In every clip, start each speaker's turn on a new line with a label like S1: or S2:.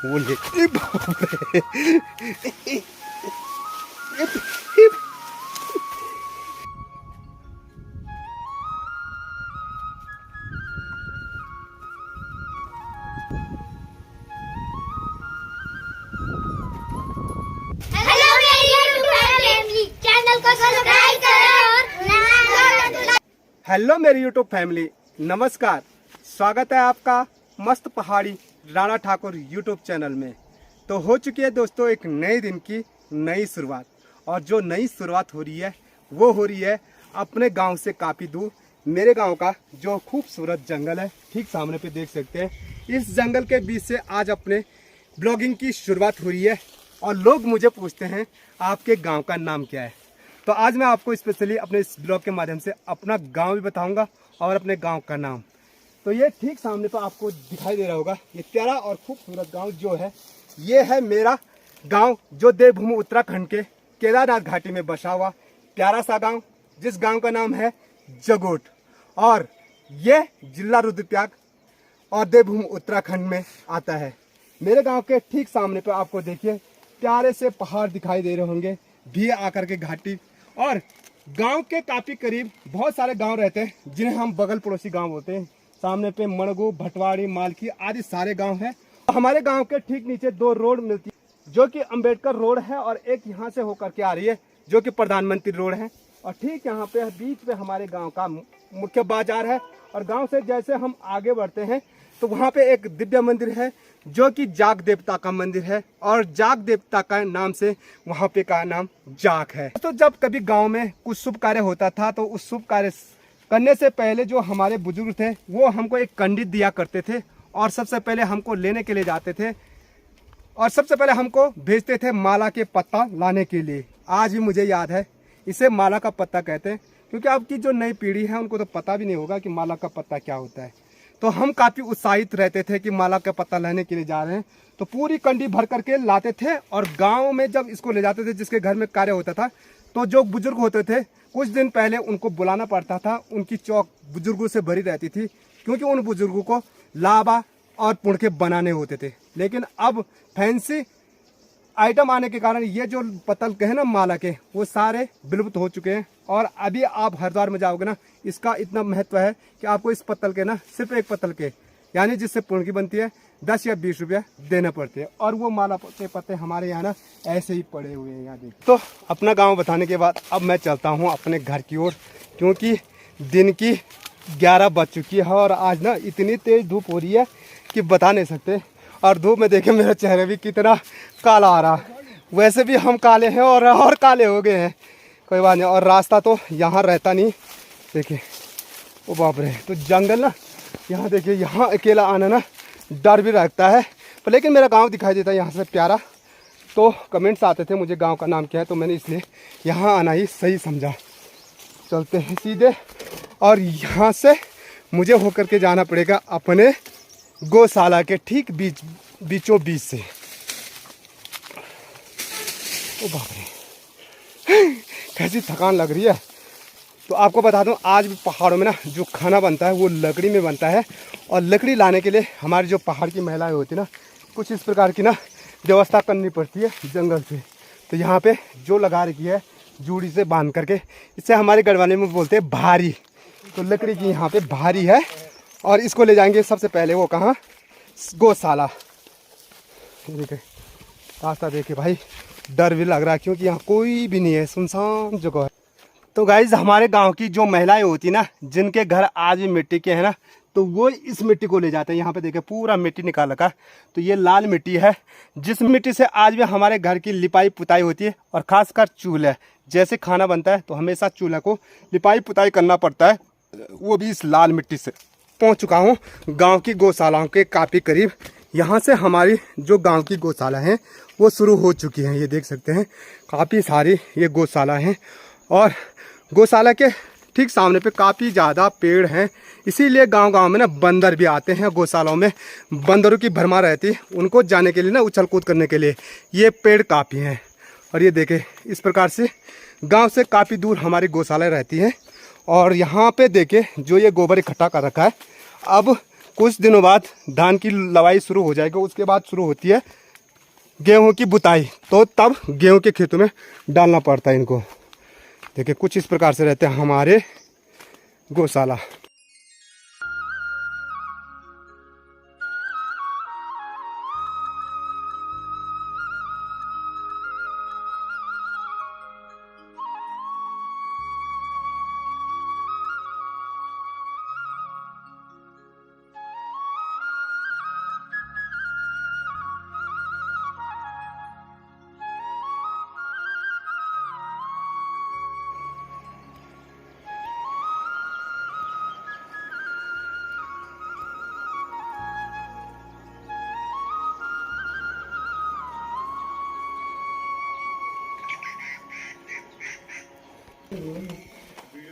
S1: वो ले हेलो मेरी यूट्यूब फैमिली, नमस्कार। स्वागत है आपका मस्त पहाड़ी राणा ठाकुर यूट्यूब चैनल में। तो हो चुकी है दोस्तों एक नए दिन की नई शुरुआत, और जो नई शुरुआत हो रही है वो हो रही है अपने गांव से काफ़ी दूर। मेरे गांव का जो खूबसूरत जंगल है, ठीक सामने पे देख सकते हैं। इस जंगल के बीच से आज अपने ब्लॉगिंग की शुरुआत हो रही है, और लोग मुझे पूछते हैं आपके गाँव का नाम क्या है। तो आज मैं आपको स्पेशली अपने इस ब्लॉग के माध्यम से अपना गांव भी बताऊंगा और अपने गांव का नाम। तो ये ठीक सामने पर आपको दिखाई दे रहा होगा, ये प्यारा और खूबसूरत गांव जो है, ये है मेरा गांव, जो देवभूमि उत्तराखंड के केदारनाथ घाटी में बसा हुआ प्यारा सा गांव, जिस गांव का नाम है जगोट। और ये जिला रुद्रप्रयाग और देवभूमि उत्तराखंड में आता है। मेरे गाँव के ठीक सामने पर आपको देखिए प्यारे से पहाड़ दिखाई दे रहे होंगे, भी आकर के घाटी, और गांव के काफ़ी करीब बहुत सारे गांव रहते हैं जिन्हें हम बगल पड़ोसी गांव बोलते हैं। सामने पे मणगू, भटवाड़ी, मालकी आदि सारे गांव हैं। हमारे गांव के ठीक नीचे दो रोड मिलती है, जो कि अंबेडकर रोड है, और एक यहाँ से होकर के आ रही है जो कि प्रधानमंत्री रोड है। और ठीक यहाँ पे बीच में हमारे गाँव का मुख्य बाजार है। और गाँव से जैसे हम आगे बढ़ते हैं तो वहाँ पे एक दिव्य मंदिर है जो कि जाग देवता का मंदिर है, और जाग देवता का नाम से वहाँ पे का नाम जाग है। तो जब कभी गांव में कुछ शुभ कार्य होता था तो उस शुभ कार्य करने से पहले जो हमारे बुजुर्ग थे वो हमको एक कंडित दिया करते थे, और सबसे पहले हमको लेने के लिए जाते थे, और सबसे पहले हमको भेजते थे माला के पत्ता लाने के लिए। आज भी मुझे याद है, इसे माला का पत्ता कहते हैं, क्योंकि अब की जो नई पीढ़ी है उनको तो पता भी नहीं होगा कि माला का पत्ता क्या होता है। तो हम काफ़ी उत्साहित रहते थे कि माला का पत्ता लेने के लिए जा रहे हैं, तो पूरी कंडी भर करके लाते थे। और गांव में जब इसको ले जाते थे, जिसके घर में कार्य होता था, तो जो बुजुर्ग होते थे कुछ दिन पहले उनको बुलाना पड़ता था। उनकी चौक बुजुर्गों से भरी रहती थी, क्योंकि उन बुजुर्गों को लावा और पुणके बनाने होते थे। लेकिन अब फैंसी आइटम आने के कारण ये जो पत्तल के हैं ना माला के, वो सारे विलुप्त हो चुके हैं। और अभी आप हरिद्वार में जाओगे ना, इसका इतना महत्व है कि आपको इस पत्तल के ना, सिर्फ एक पत्तल के, यानी जिससे पुण्य की बनती है, 10 या 20 रुपया देना पड़ते हैं। और वो माला के पत्ते हमारे यहाँ ना ऐसे ही पड़े हुए हैं, यहाँ देखिए। तो अपना गांव बताने के बाद अब मैं चलता हूँ अपने घर की ओर, क्योंकि दिन की 11 बज चुकी है, और आज ना इतनी तेज़ धूप हो रही है कि बता नहीं सकते। और धूप में देखे मेरा चेहरा भी कितना काला आ रहा। वैसे भी हम काले हैं और काले हो गए हैं, कोई बात नहीं। और रास्ता तो यहाँ रहता नहीं, देखिए वो बाप रे। तो जंगल ना, यहाँ देखिए, यहाँ अकेला आना ना डर भी लगता है, पर लेकिन मेरा गांव दिखाई देता है यहाँ से प्यारा। तो कमेंट्स आते थे मुझे गांव का नाम क्या है, तो मैंने इसलिए यहाँ आना ही सही समझा। चलते हैं सीधे, और यहाँ से मुझे होकर के जाना पड़ेगा अपने गौशाला के ठीक बीचों बीच से। ओ बाप रे, कैसी थकान लग रही है। तो आपको बता दूं, आज भी पहाड़ों में ना जो खाना बनता है वो लकड़ी में बनता है, और लकड़ी लाने के लिए हमारी जो पहाड़ की महिलाएं होती है ना, कुछ इस प्रकार की ना व्यवस्था करनी पड़ती है जंगल से। तो यहाँ पे जो लगा रखी है जूड़ी से बांध करके, इससे हमारे गढ़वाली में बोलते हैं भारी। तो लकड़ी की यहाँ पे भारी है, और इसको ले जाएंगे सबसे पहले वो कहाँ, गौशाला। देखिए रास्ता देखिए भाई, डर भी लग रहा है क्योंकि यहाँ कोई भी नहीं है, सुनसान जगह है। तो गाइज हमारे गांव की जो महिलाएं होती ना, जिनके घर आज भी मिट्टी के हैं ना, तो वो इस मिट्टी को ले जाते हैं। यहाँ पे देखिए पूरा मिट्टी निकाल रखा। तो ये लाल मिट्टी है, जिस मिट्टी से आज भी हमारे घर की लिपाई पुताई होती है। और ख़ासकर चूल्हा, जैसे खाना बनता है तो हमेशा चूल्हा को लिपाई पुताई करना पड़ता है, वो भी इस लाल मिट्टी से। पहुँच चुका हूँ गाँव की गौशालाओं के काफ़ी करीब। यहाँ से हमारी जो गांव की गौशाला हैं वो शुरू हो चुकी हैं। ये देख सकते हैं काफ़ी सारी ये गौशाला हैं, और गौशाला के ठीक सामने पे काफ़ी ज़्यादा पेड़ हैं। इसीलिए गांव-गांव में ना बंदर भी आते हैं। गौशालाओं में बंदरों की भरमार रहती है, उनको जाने के लिए ना उछल कूद करने के लिए ये पेड़ काफ़ी हैं। और ये देखें, इस प्रकार से गांव से काफ़ी दूर हमारी गौशाला रहती हैं। और यहाँ पे देखें जो ये गोबर इकट्ठा कर रखा है, अब कुछ दिनों बाद धान की लवाई शुरू हो जाएगी, उसके बाद शुरू होती है गेहूं की बुताई। तो तब गेहूं के खेतों में डालना पड़ता है इनको। देखिए कुछ इस प्रकार से रहते हैं हमारे गौशाला।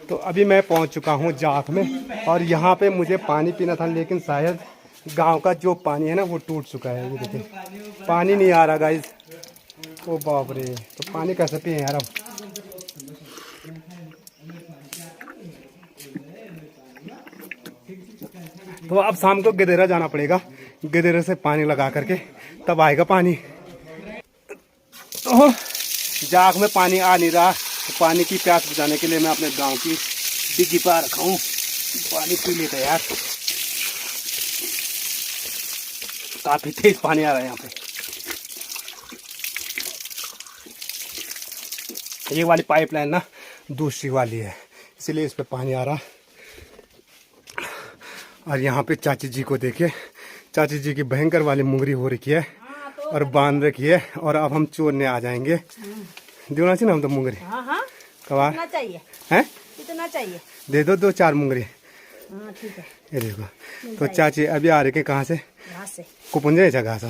S1: तो अभी मैं पहुंच चुका हूं जाख में और यहाँ पे मुझे पानी पीना था, लेकिन शायद गांव का जो पानी है ना वो टूट चुका है। ये देखिए पानी नहीं आ रहा गाइस। ओ बाप रे, तो पानी कैसे पिए यार अब। तो अब शाम को गदेरा जाना पड़ेगा, गदेरे से पानी लगा करके तब आएगा पानी। तो जाग में पानी आ नहीं रहा, तो पानी की प्यास बुझाने के लिए मैं अपने गांव की डिग्गी पर रखा हूँ, पानी पी लेते यार। काफी तेज पानी आ रहा है यहाँ पे। ये वाली पाइपलाइन ना दूसरी वाली है, इसलिए इस पे पानी आ रहा। और यहाँ पे चाची जी को देखिए, चाची जी की भयंकर वाली मुंगरी हो रखी है और बांध रखी है, और अब हम चोरने आ जाएंगे। देना चाहिए ना हम तो मुंगरी। कबार
S2: कितना चाहिए
S1: हैं?
S2: कितना चाहिए?
S1: दे दो 2-4 मुंगरी।
S2: ठीक है।
S1: ये देखो, तो चाची अभी आ रही है कहाँ से?
S2: घास से।
S1: कुपुंजे घास। तो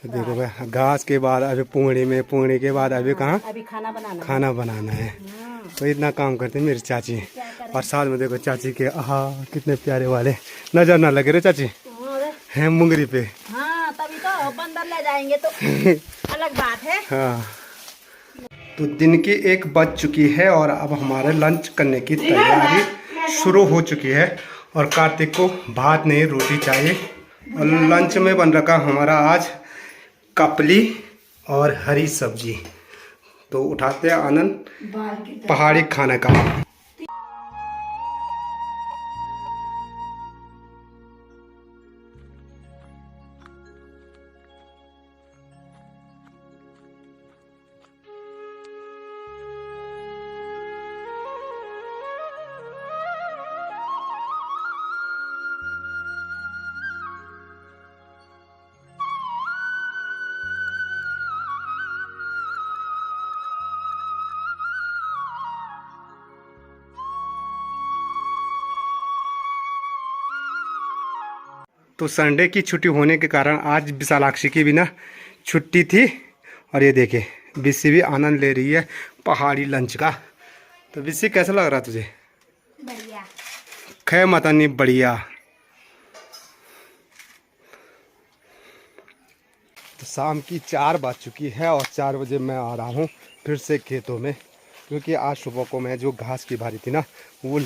S2: तो
S1: देखो भाई, घास के बाद अभी पूंगड़ी में, पूंगड़ी के बाद अभी कहाँ?
S2: अभी
S1: खाना बनाना है। तो इतना काम करते हैं मेरी चाची। और साथ में देखो चाची के कितने प्यारे वाले, नजर ना लगे रे चाची हैं मुंगरी पे।
S2: हाँ, तभी तो बंदर ले जाएंगे तो अलग बात है।
S1: हाँ, तो दिन की 1 बज चुकी है और अब हमारे लंच करने की तैयारी शुरू हो चुकी है। और कार्तिक को भात नहीं रोटी चाहिए। और लंच में बन रखा हमारा आज कपली और हरी सब्जी। तो उठाते हैं आनंद पहाड़ी खाने का। तो संडे की छुट्टी होने के कारण आज विशालाक्षी की भी ना छुट्टी थी। और ये देखे बिस्सी भी आनंद ले रही है पहाड़ी लंच का। तो बिस्सी कैसा लग रहा तुझे?
S2: बढ़िया।
S1: खै माता नहीं बढ़िया। तो शाम की 4 बज चुकी है और 4 बजे मैं आ रहा हूँ फिर से खेतों में, क्योंकि आज सुबह को मैं जो घास की भारी थी ना वो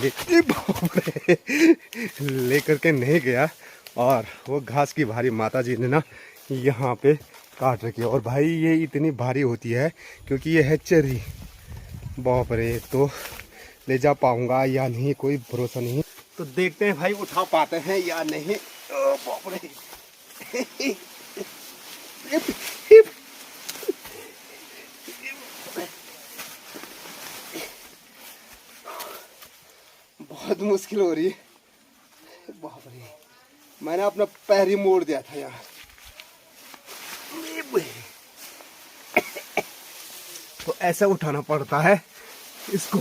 S1: लेकर के नहीं गया। और वो घास की भारी माता जी ने ना यहाँ पे काट रखी है। और भाई ये इतनी भारी होती है क्योंकि ये है चरी। बाप रे, तो ले जा पाऊंगा या नहीं कोई भरोसा नहीं। तो देखते हैं भाई उठा पाते हैं या नहीं। ओ बाप रे बहुत मुश्किल हो रही है। बाप रे, मैंने अपना पैर ही मोड़ दिया था यार। तो ऐसा उठाना पड़ता है इसको।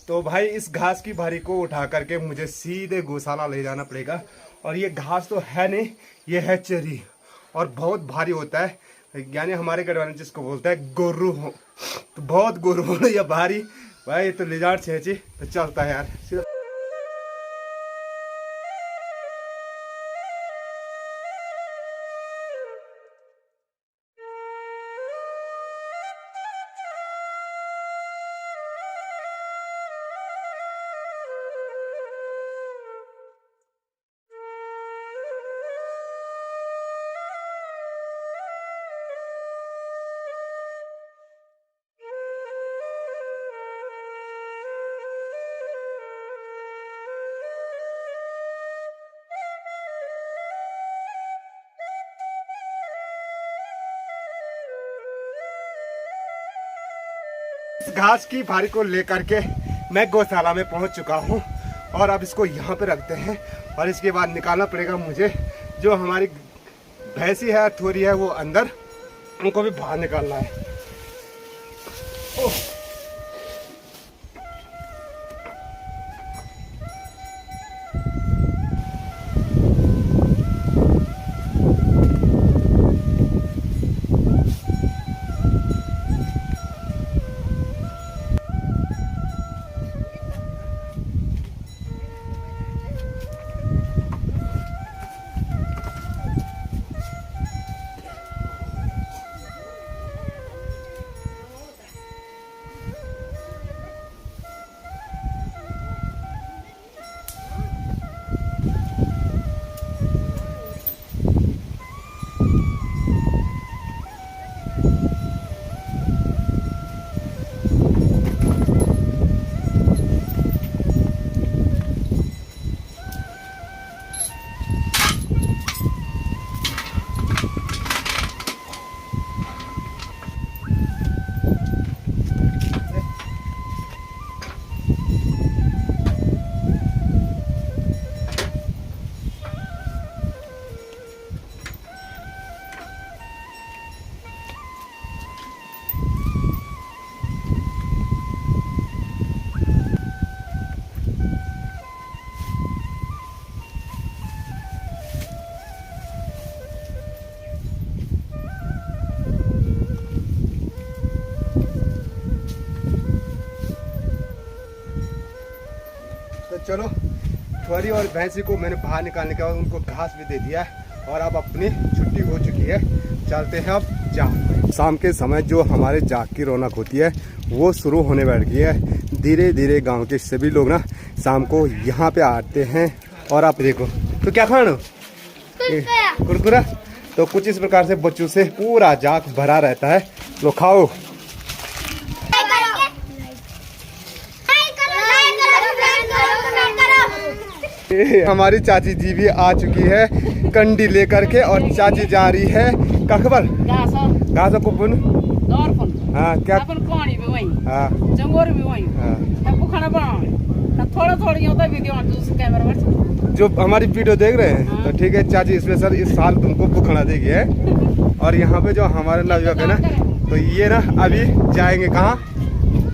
S1: तो भाई इस घास की भारी को उठा करके मुझे सीधे गौशाला ले जाना पड़ेगा। और ये घास तो है नहीं, ये है चरी और बहुत भारी होता है, यानी हमारे गढ़ वाले जिसको बोलते हैं गोरू हो। तो बहुत गोरू हो या भारी भाई, तो ले जा चाहिए तो चलता है यार। इस घास की भारी को लेकर के मैं गौशाला में पहुंच चुका हूं और अब इसको यहाँ पे रखते हैं और इसके बाद निकालना पड़ेगा मुझे। जो हमारी भैंसी है थोड़ी है वो अंदर, उनको भी बाहर निकालना है। ओह। तो चलो, थोड़ी और भैंसी को मैंने बाहर निकालने के बाद उनको घास भी दे दिया है और अब अपनी छुट्टी हो चुकी है। चलते हैं अब जाग। शाम के समय जो हमारे जाग की रौनक होती है वो शुरू होने बैठ गई है। धीरे धीरे गांव के सभी लोग ना शाम को यहाँ पे आते हैं। और आप देखो, तो क्या खाना? कुरकुरा। तो कुछ इस प्रकार से बच्चों से पूरा जाग भरा रहता है। लो खाओ। हमारी चाची जी भी आ चुकी है कंडी लेकर के और चाची जा रही है कखबर घास को पुन। हाँ क्या
S3: पानी भी वही,
S1: हाँ
S3: जंगोर भी वही, खाना बनाओ थोड़ा थोड़ी होता वीडियो कैमरा पर।
S1: जो हमारी वीडियो देख रहे हैं तो ठीक है, चाची स्पेशल इस साल तुमको बुखाना देगी है। और यहाँ पे जो हमारे नवयुवक है ना, तो ये ना अभी जाएंगे कहाँ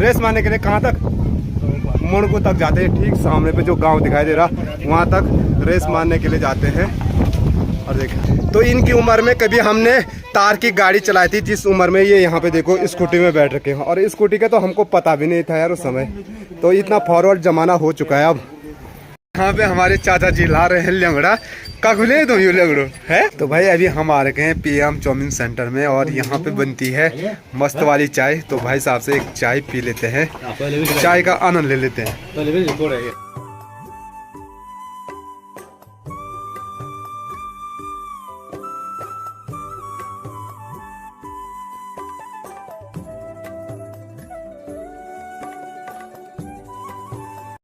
S1: रेस मारने के लिए। कहाँ तक? मुड़को तक जाते हैं। ठीक सामने पे जो गांव दिखाई दे रहा वहां तक रेस मारने के लिए जाते हैं। और देखें तो इनकी उम्र में कभी हमने तार की गाड़ी चलाई थी, जिस उम्र में ये यहाँ पे देखो स्कूटी में बैठ रखे हैं। और स्कूटी का तो हमको पता भी नहीं था यार उस समय, तो इतना फॉरवर्ड जमाना हो चुका है अब। यहाँ पे हमारे चाचा जी ला रहे हैं लंगड़ा। काकुले तो यू लंगड़ो है। तो भाई अभी हम आ रखे हैं पीएम चाउमीन सेंटर में और यहाँ पे बनती है मस्त वाली चाय। तो भाई साहब से एक चाय पी लेते हैं, चाय का आनंद ले लेते हैं।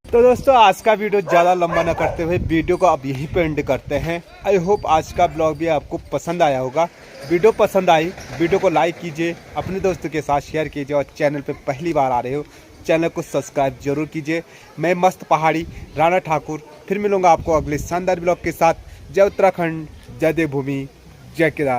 S1: तो दोस्तों आज का वीडियो ज़्यादा लंबा न करते हुए वीडियो को अब यहीं पे एंड करते हैं। आई होप आज का ब्लॉग भी आपको पसंद आया होगा। वीडियो पसंद आई, वीडियो को लाइक कीजिए, अपने दोस्तों के साथ शेयर कीजिए और चैनल पे पहली बार आ रहे हो चैनल को सब्सक्राइब जरूर कीजिए। मैं मस्त पहाड़ी राणा ठाकुर फिर मिलूंगा आपको अगले शानदार ब्लॉग के साथ। जय उत्तराखंड, जय देवभूमि, जय केदार।